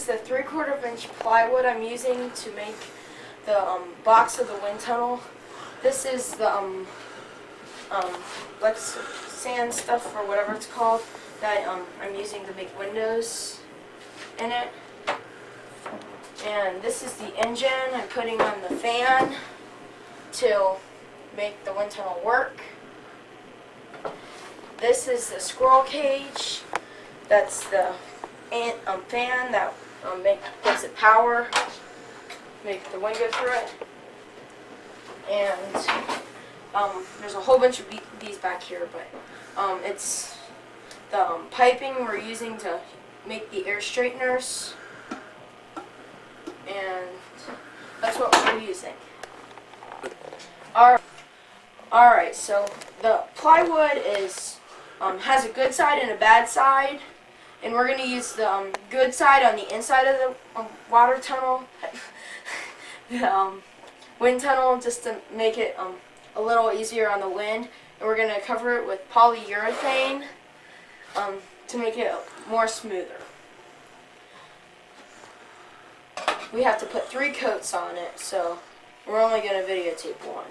is the 3/4 inch plywood I'm using to make the box of the wind tunnel. This is the like sand stuff or whatever it's called that I'm using to make windows in it. And this is the engine I'm putting on the fan to make the wind tunnel work. This is the squirrel cage. That's the fan that gives it power, make the wind go through it. And there's a whole bunch of these back here, but it's the piping we're using to make the air straighteners, and that's what we're using. Alright, so the plywood is has a good side and a bad side, and we're going to use the good side on the inside of the water tunnel, the wind tunnel, just to make it a little easier on the wind. And we're going to cover it with polyurethane to make it more smoother. We have to put 3 coats on it, so we're only going to videotape one.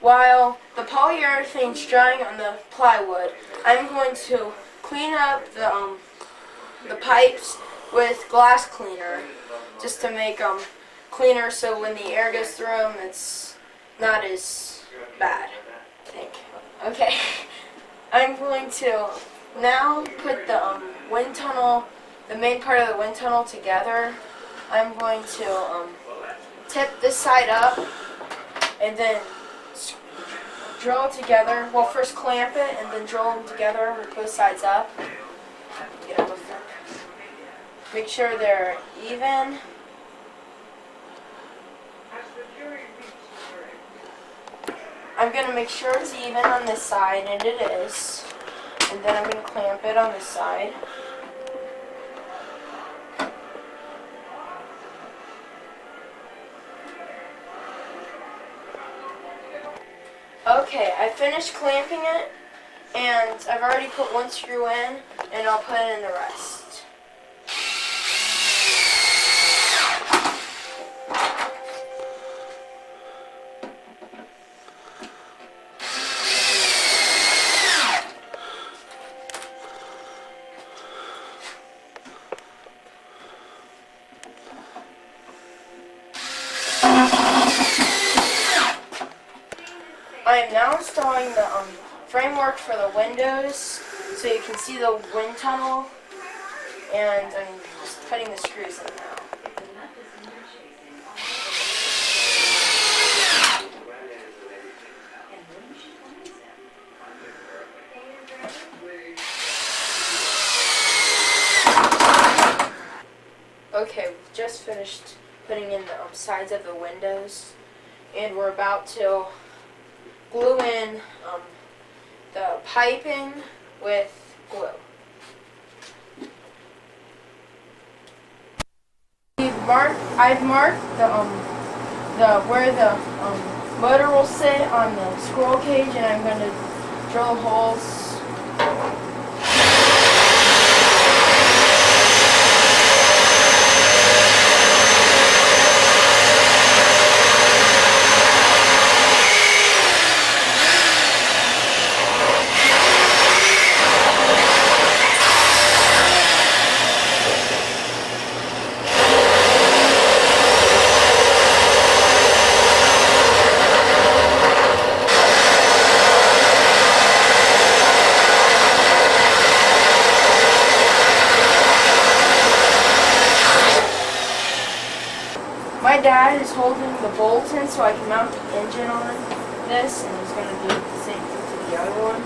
While the polyurethane's drying on the plywood, I'm going to clean up the pipes with glass cleaner, just to make them cleaner, so when the air goes through them, it's not as bad, I think. Okay, I'm going to now put the wind tunnel, the main part of the wind tunnel together. I'm going to tip this side up and then drill it together. Well, first clamp it and then drill them together with both sides up. Get it with them. Make sure they're even. I'm going to make sure it's even on this side, and it is. And then I'm going to clamp it on this side. Okay, I finished clamping it, and I've already put 1 screw in, and I'll put in the rest. I am now installing the framework for the windows, so you can see the wind tunnel, and I'm just putting the screws in now. Okay, we've just finished putting in the sides of the windows, and we're about to glue in the piping with glue. I've marked the where the motor will sit on the squirrel cage, and I'm going to drill holes. My dad is holding the bolt in so I can mount the engine on this, and he's going to do the same thing to the other one.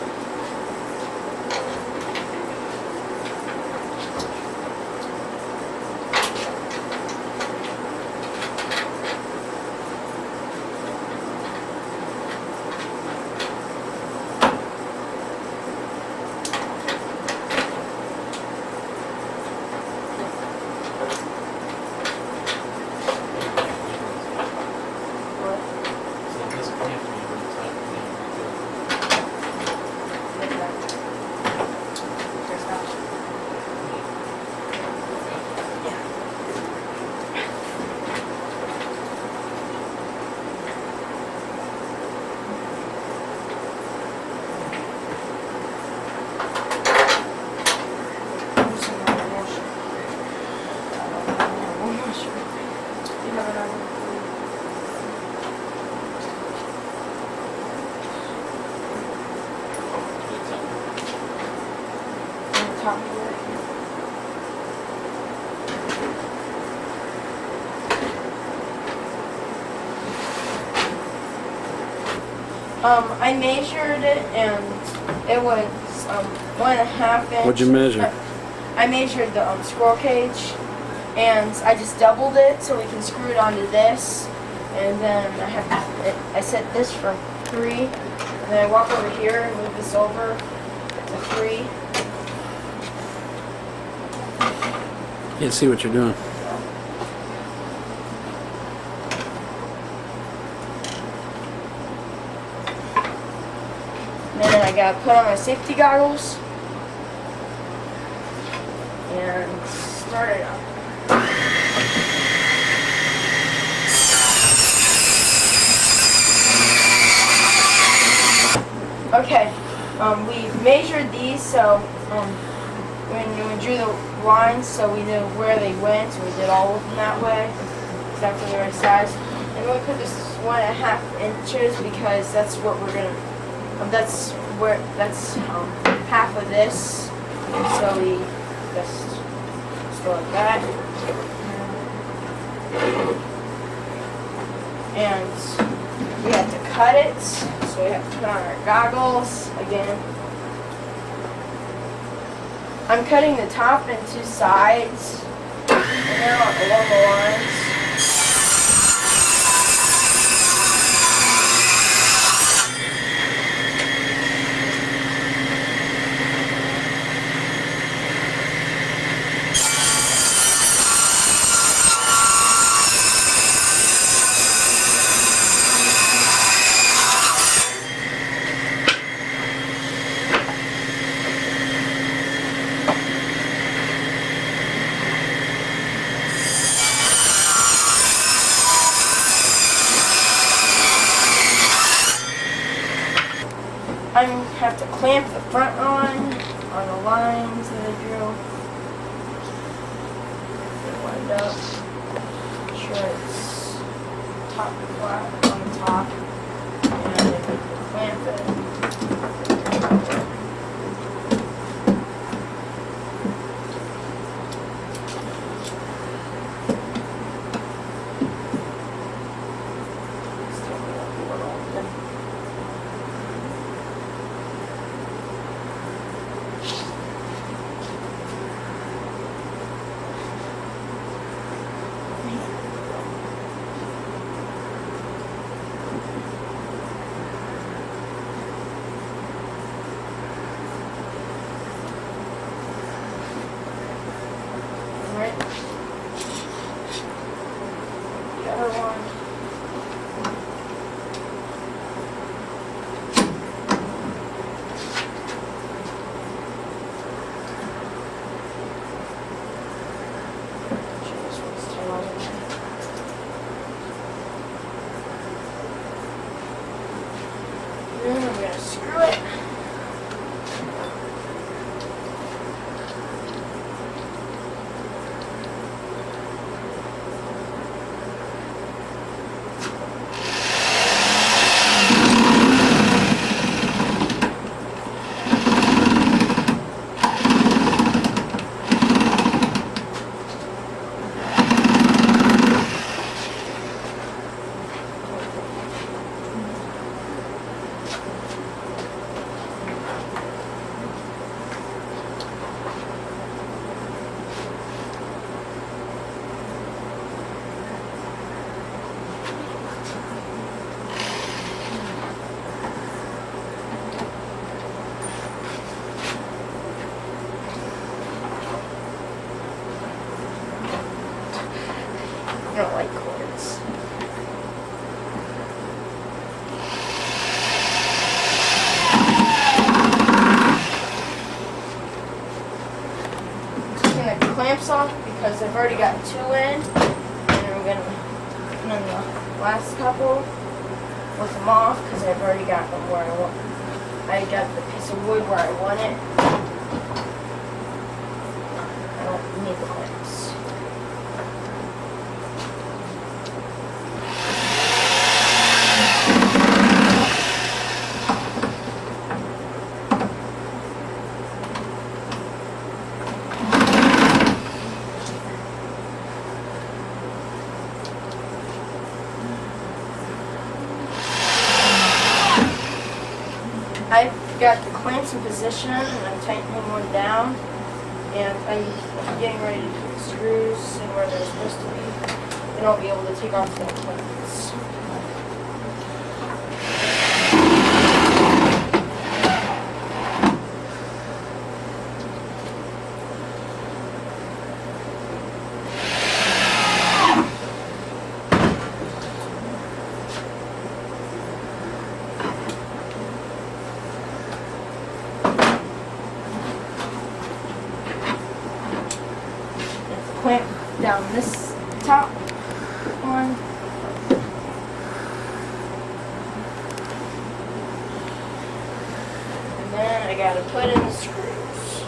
top of it. I measured it and it was 1.5 inch. What'd you measure? I measured the squirrel cage and I just doubled it so we can screw it onto this. And then I set this for 3. And then I walk over here and move this over to 3. Can't see what you're doing. And then I gotta put on my safety goggles and start it up. Okay, we measured these so when we drew the lines so we knew where they went, so we did all of them that way, exactly the right size. And then we put this 1.5 inches because that's what we're gonna. That's half of this. So we just go like that. And we have to cut it, so we have to put on our goggles again. I'm cutting the top and 2 sides, and now along the lines. I have to clamp the front on the lines that I drew. Get it lined up. Make sure it's top flat on the top. And then clamp it. The other one. This one's too long. Then I'm going to screw it. I don't like cords. I'm going to clamps off because I've already got 2 in, and I'm going to put in the last couple with them off because I've already got them where I want. I got the piece of wood where I want it. I don't need the clamps. in position, and I'm tightening one down, and I'm getting ready to put the screws in where they're supposed to be, then I'll be able to take off the clips. Clamp down this top one. And then I gotta put in the screws.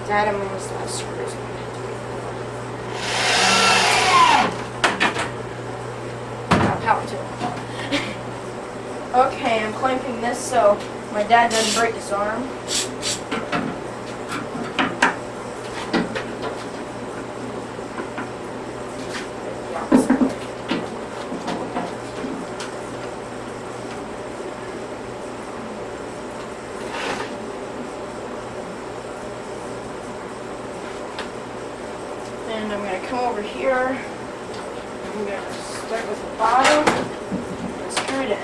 That I'm almost last screws. Power tool. Okay, I'm clamping this so my dad doesn't break his arm. And I'm going to come over here. I'm going to start with the bottom and screw it in.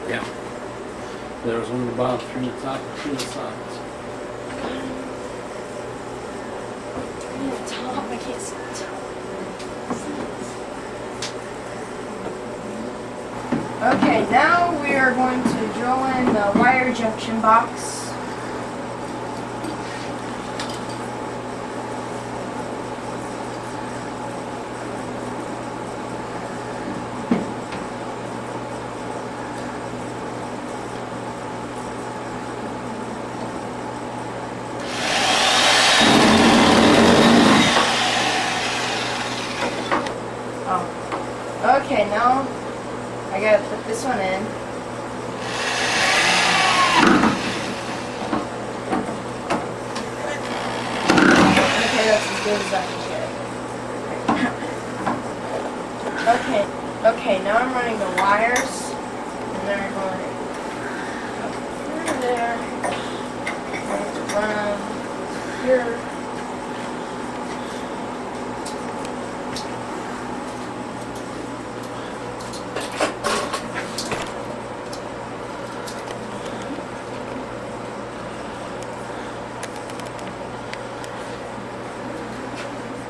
Yeah. There was one at the bottom, three at the top, and two at the sides. Three at the top, I can't see the top. Okay, now we are going to drill in the wire junction box. Okay, now I gotta put this one in. Okay, that's as good as I can get. Okay, now I'm running the wires, and they're going up through there. I'm going to run them here.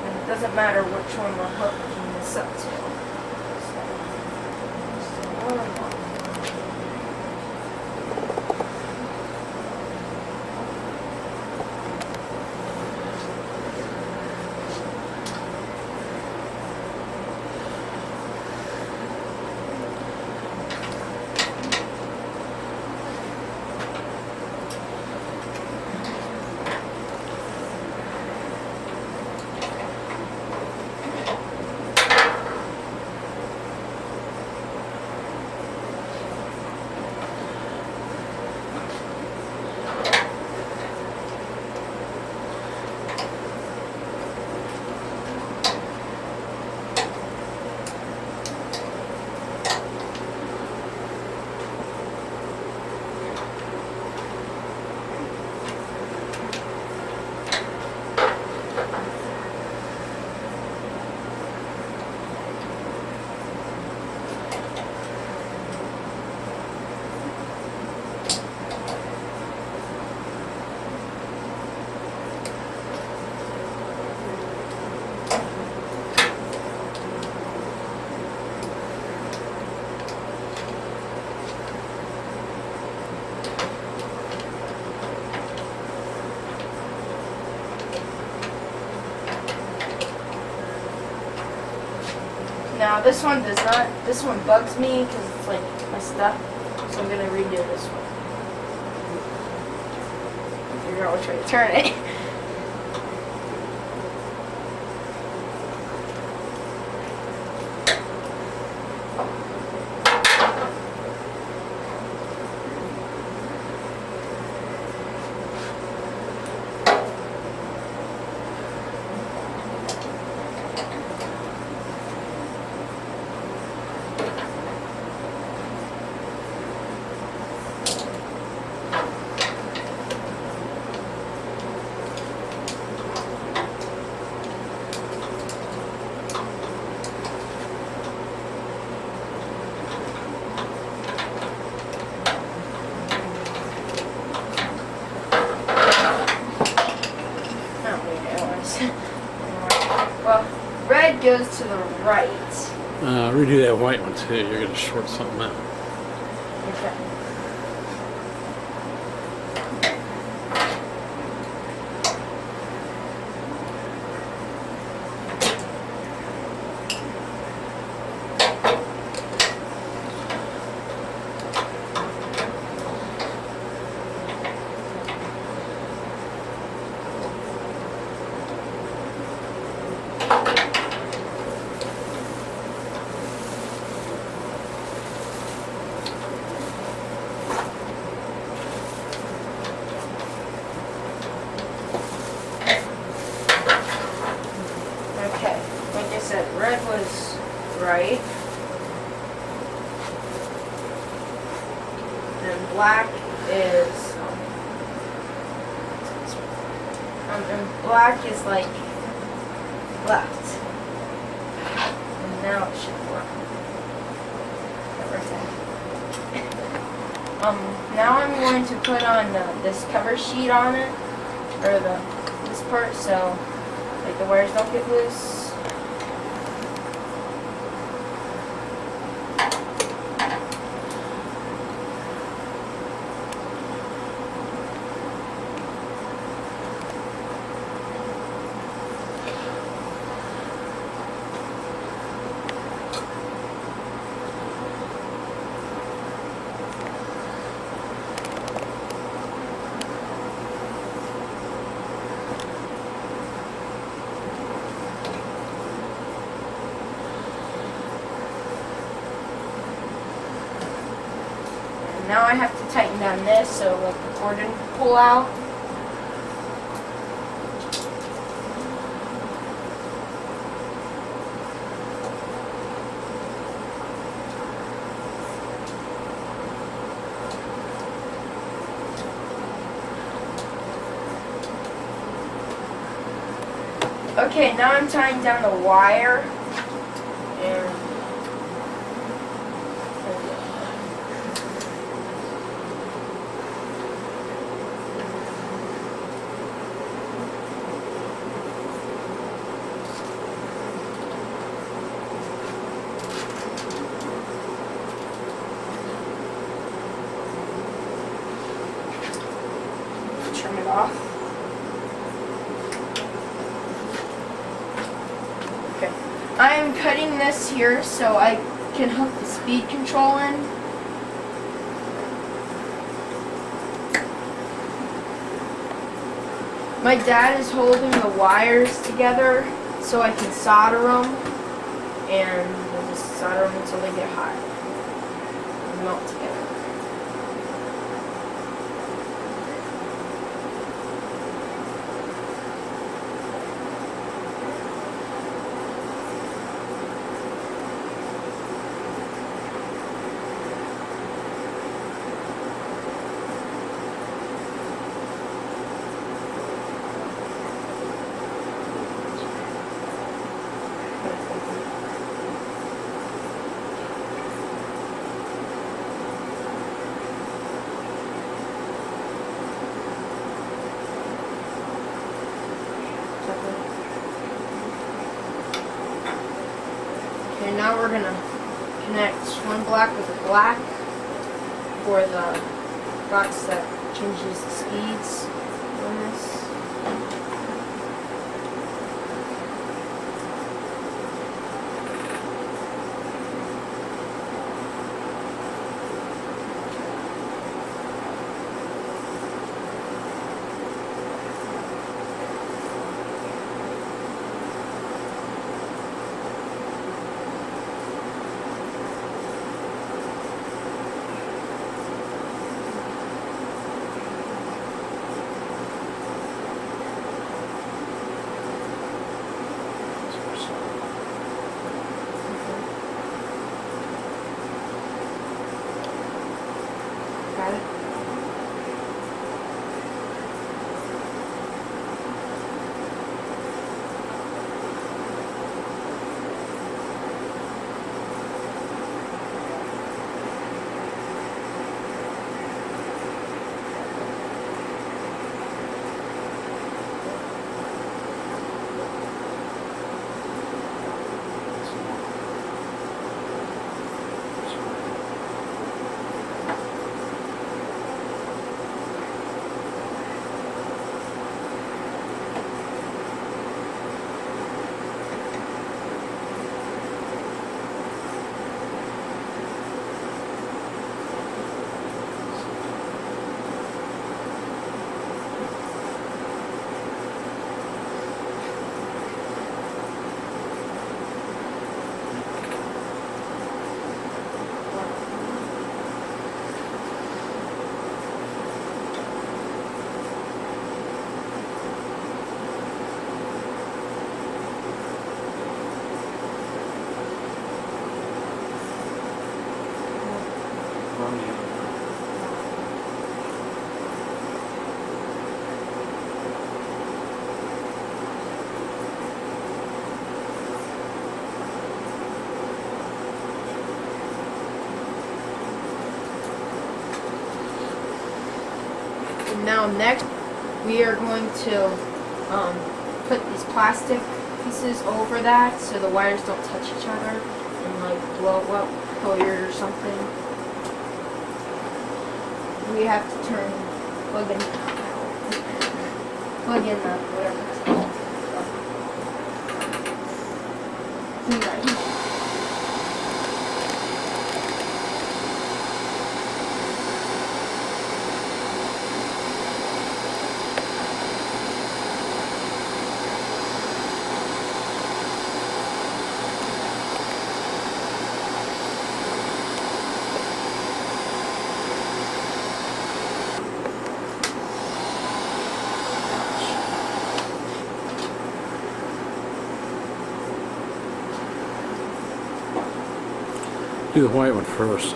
It doesn't matter which one we're hooking this up to. Now this one bugs me because it's like messed up. So I'm gonna redo this one. Figure out which way to turn it. Well, red goes to the right. Redo that white one too. You're gonna short something out. Okay. Okay, like I said, red was right, and black is, and black is like left, and now it should work. Now I'm going to put on this cover sheet on it, or this part, so like the wires don't get loose. Now I have to tighten down this so like the cord didn't pull out. Okay, now I'm tying down the wire. And turn it off. Okay. I am cutting this here so I can hook the speed control in. My dad is holding the wires together so I can solder them, and we'll just solder them until they get hot and melt together. Okay, now we're gonna connect one black with a black for the box that changes the speeds on this. on the other one. Now next, we are going to put these plastic pieces over that so the wires don't touch each other and like blow up, pull-yard or something. We have to plug in the whatever it's called. Do the white one first.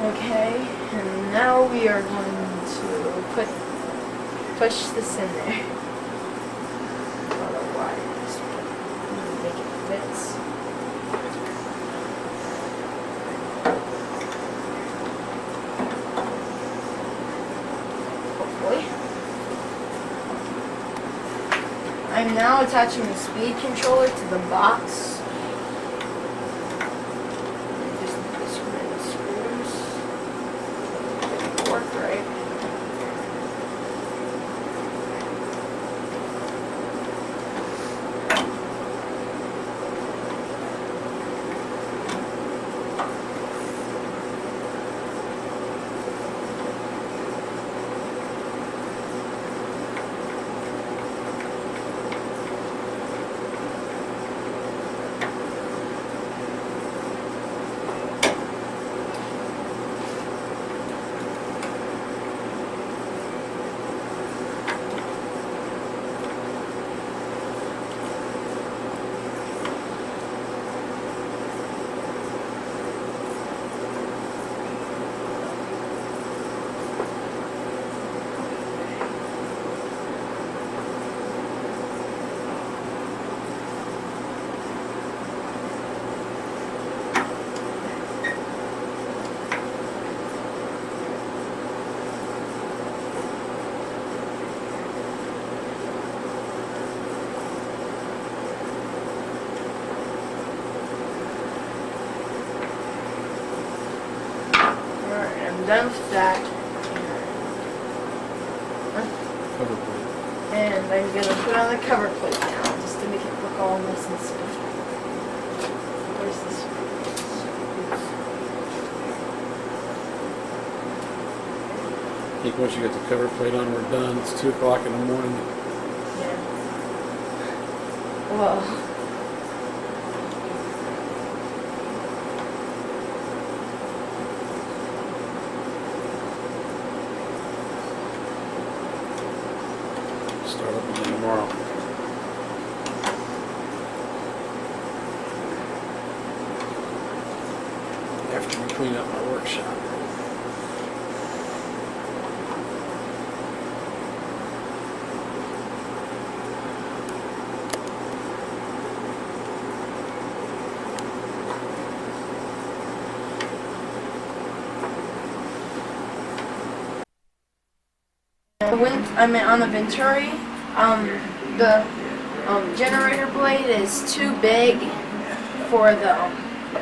Okay, and now we are going to push this in there. Otherwise, make it fit. Hopefully. I'm now attaching the speed controller to the box. Done with that. Cover plate. And I'm gonna put on the cover plate now, just to make it look all nice and smooth. Where's this? I think once you get the cover plate on, we're done. It's 2 o'clock in the morning. Yeah. Whoa. Start up again tomorrow. After we clean up my workshop. I'm on the Venturi. The generator blade is too big for the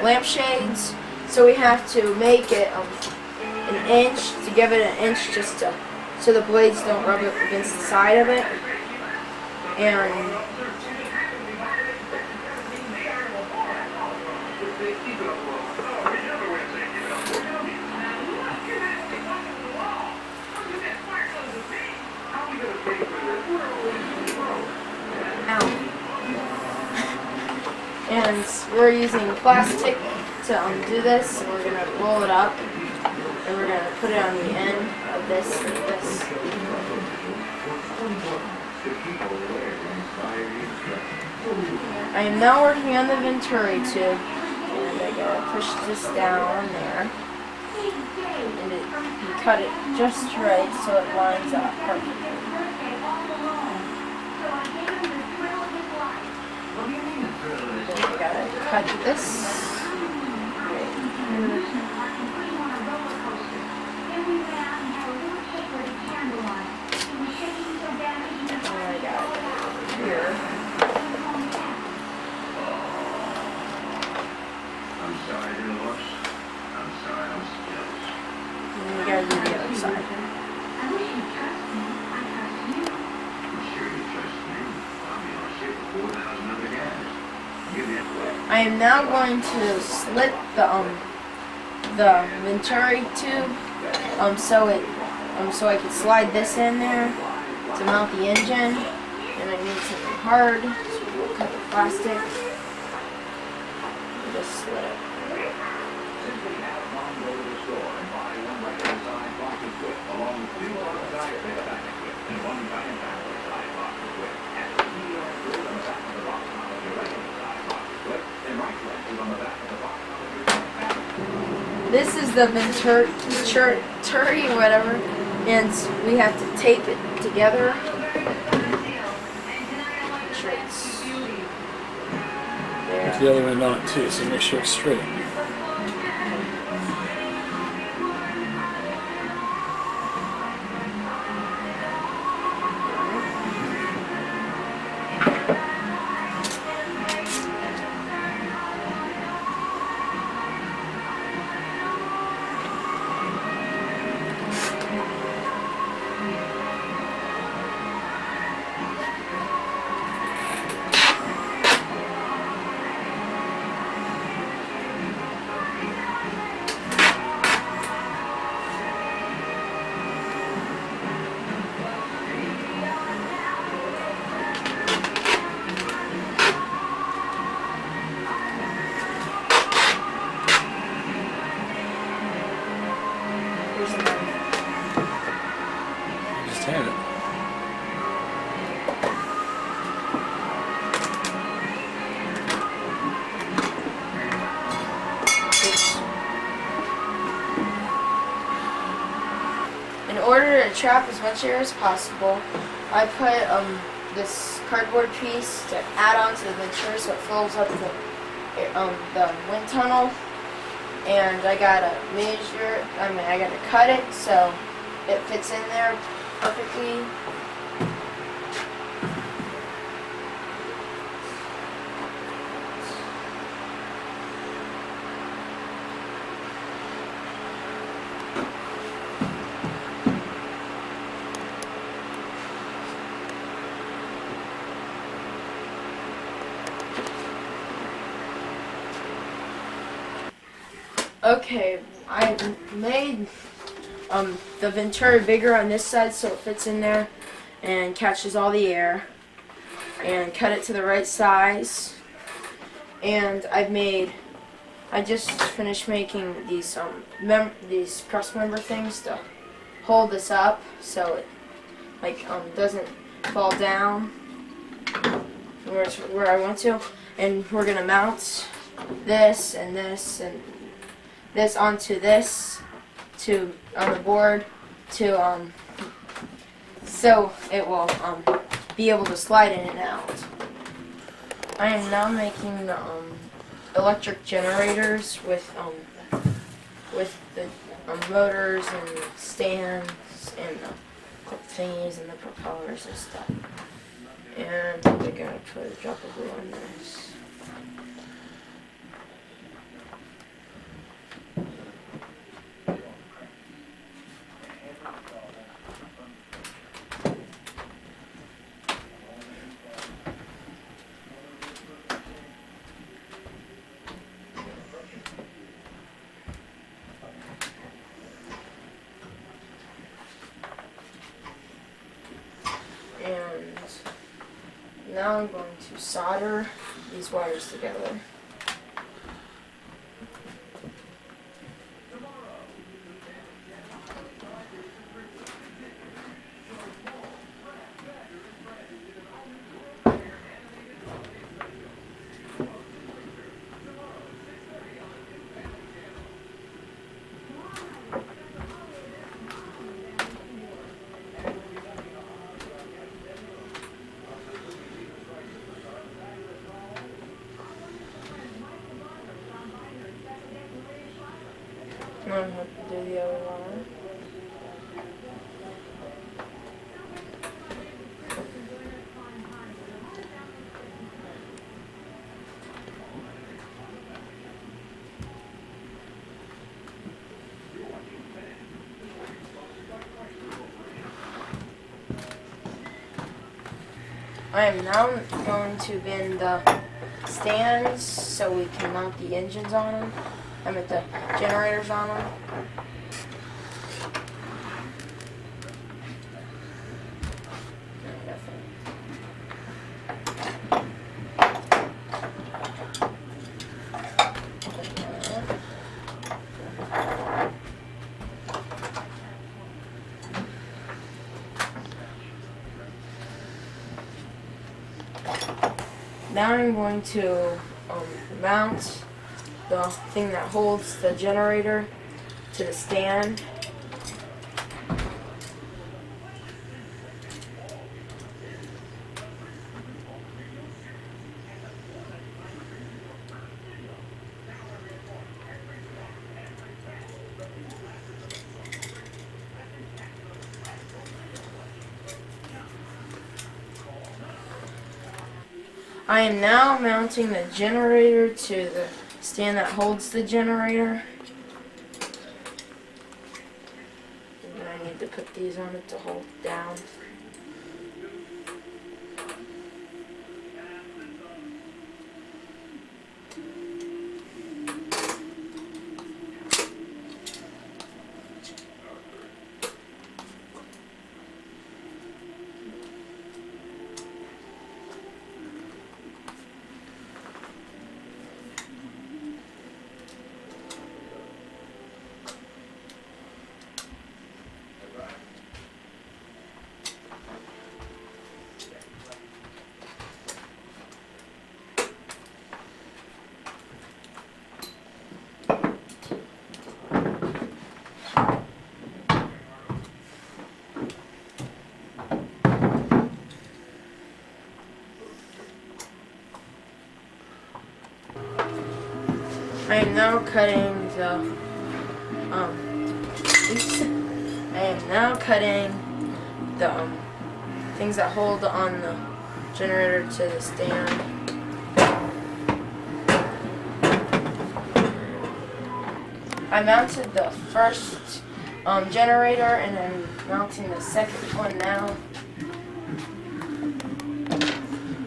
lampshades, so we have to make it an inch, to give it an inch just to, so the blades don't rub up against the side of it. And and we're using plastic to do this. So we're gonna roll it up, and we're gonna put it on the end of this. I am now working on the Venturi tube, and I gotta push this down there, and you cut it just right so it lines up perfectly. Then I gotta cut this. I am now going to slit the Venturi tube so I can slide this in there to mount the engine, and I need something hard, so we'll cut the plastic and just slit it. This is the Venturi, whatever, and we have to tape it together. Make sure it's there. Put the other end on it too, so make sure it's straight. Just hand it. In order to trap as much air as possible, I put this cardboard piece to add on to the Venturi so it fills up the wind tunnel. And I gotta I gotta cut it so it fits in there perfectly. Okay, I made the Venturi bigger on this side so it fits in there and catches all the air, and cut it to the right size. And I just finished making these these cross member things to hold this up so it doesn't fall down where I want to. And we're gonna mount this and this and this onto this on the board so it will be able to slide in and out. I am now making electric generators with the motors and stands and the clip thingies and the propellers and stuff. And I gotta put a drop of glue on this. And now I'm going to solder these wires together. Now I'm going to do the other one. I am now going to bend the stands so we can mount the engines on them. I meant the generators on them. Now I'm going to mount the thing that holds the generator to the stand. I am now mounting the generator to the stand that holds the generator. And then I need to put these on it to hold down. I am now cutting the things that hold on the generator to the stand. I mounted the first generator and I'm mounting the second one now.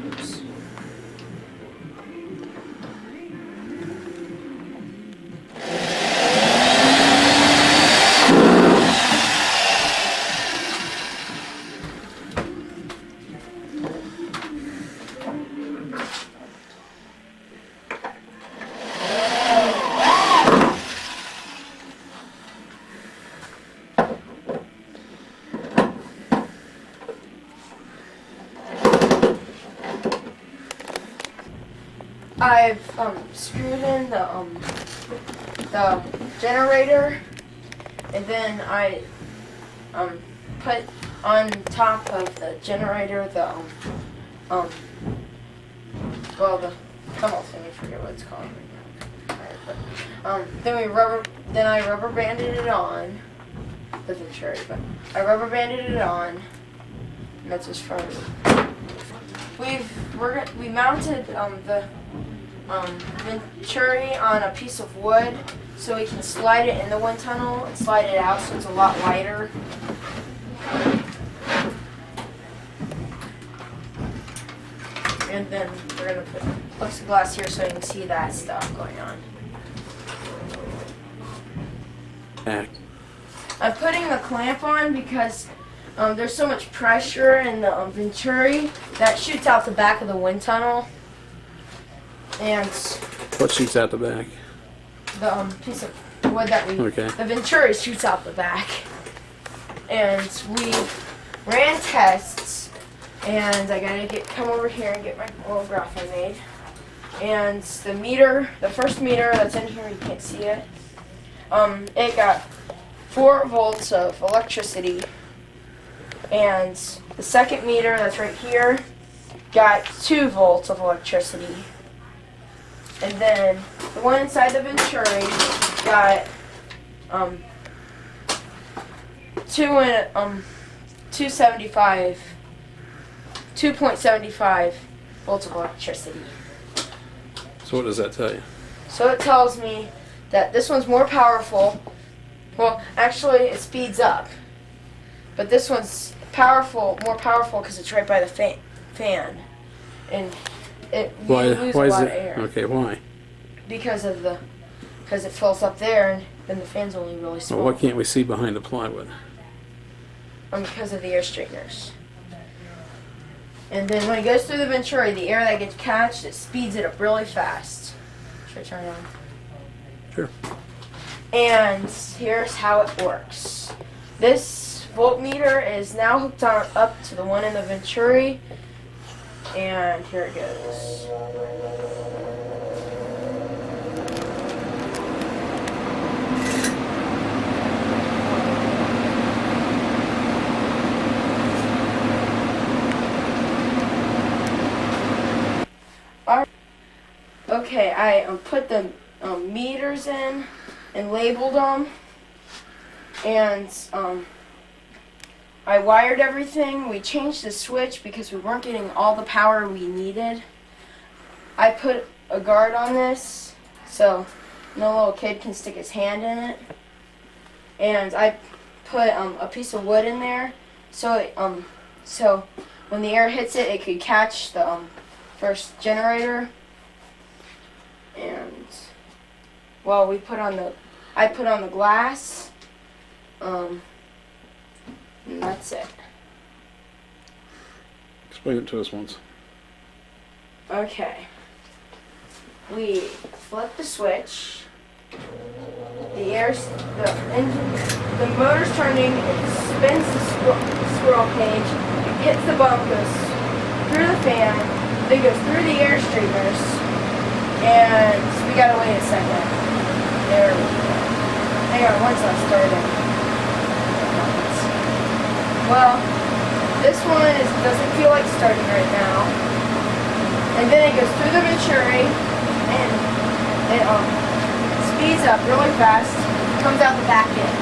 Oops. I've screwed in the generator, and then I put on top of the generator the come on, thing, I forget what it's called right now. Then I rubber banded it on. Doesn't cherry, but I rubber banded it on, and that's as far as. we mounted the Venturi on a piece of wood so we can slide it in the wind tunnel and slide it out so it's a lot lighter. And then we're gonna put plexiglass here so you can see that stuff going on. I'm putting the clamp on because there's so much pressure in the Venturi that shoots out the back of the wind tunnel. And What shoots out the back? the piece of wood that Okay. the Venturi shoots out the back. And we ran tests, and I gotta come over here and get my little graph I made. And the first meter that's in here, you can't see it. It got 4 volts of electricity, and the second meter that's right here got 2 volts of electricity, and then the one inside the Venturi got 2.75 volts of electricity. So what does that tell you? So it tells me that this one's more powerful. Well, actually, it speeds up. But this one's more powerful because it's right by the fan. And you lose a lot of air. Okay, why? Because it fills up there, and then the fan's only really small. Well, why can't we see behind the plywood? Because of the air straighteners. And then when it goes through the Venturi, the air that gets catched, it speeds it up really fast. Should I turn it on? Sure. And here's how it works. This voltmeter is now hooked up to the one in the Venturi, and here it goes. Okay, I put the meters in and labeled them, and I wired everything. We changed the switch because we weren't getting all the power we needed. I put a guard on this so no little kid can stick his hand in it, and I put a piece of wood in there so so when the air hits it, it could catch the first generator. And well, I put on the glass, and that's it. Explain it to us once. Okay. We flip the switch. The motor's turning. It spins the squirrel cage. It hits the bump, goes through the fan, then goes through the air straighteners. And we gotta wait a second. There we go. Hang on, once I started. Well, this one doesn't feel like starting right now. And then it goes through the Venturi, and it speeds up really fast, comes out the back end.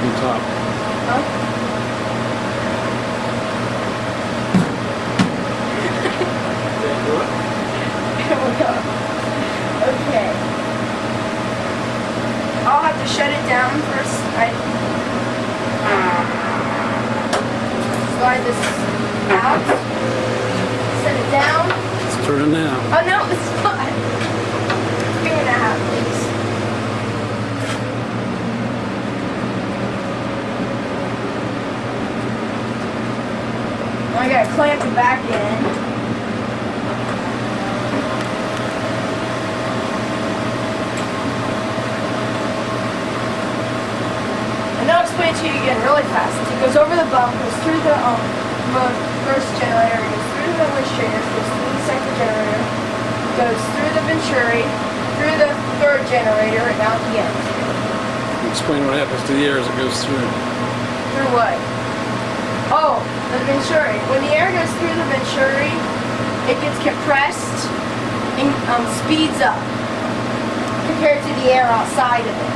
On top. Huh? Okay. I'll have to shut it down first. Slide this out. Set it down. It's turning now. Oh no, it's not. 3.5, please. I gotta clamp it back in. And I'll explain it to you again really fast. It goes over the bump, goes through the first generator, goes through the wind strainers, goes through the second generator, goes through the Venturi, through the third generator, and out the end. Explain what happens to the air as it goes through. Through what? Oh, the Venturi. When the air goes through the Venturi, it gets compressed and speeds up compared to the air outside of it.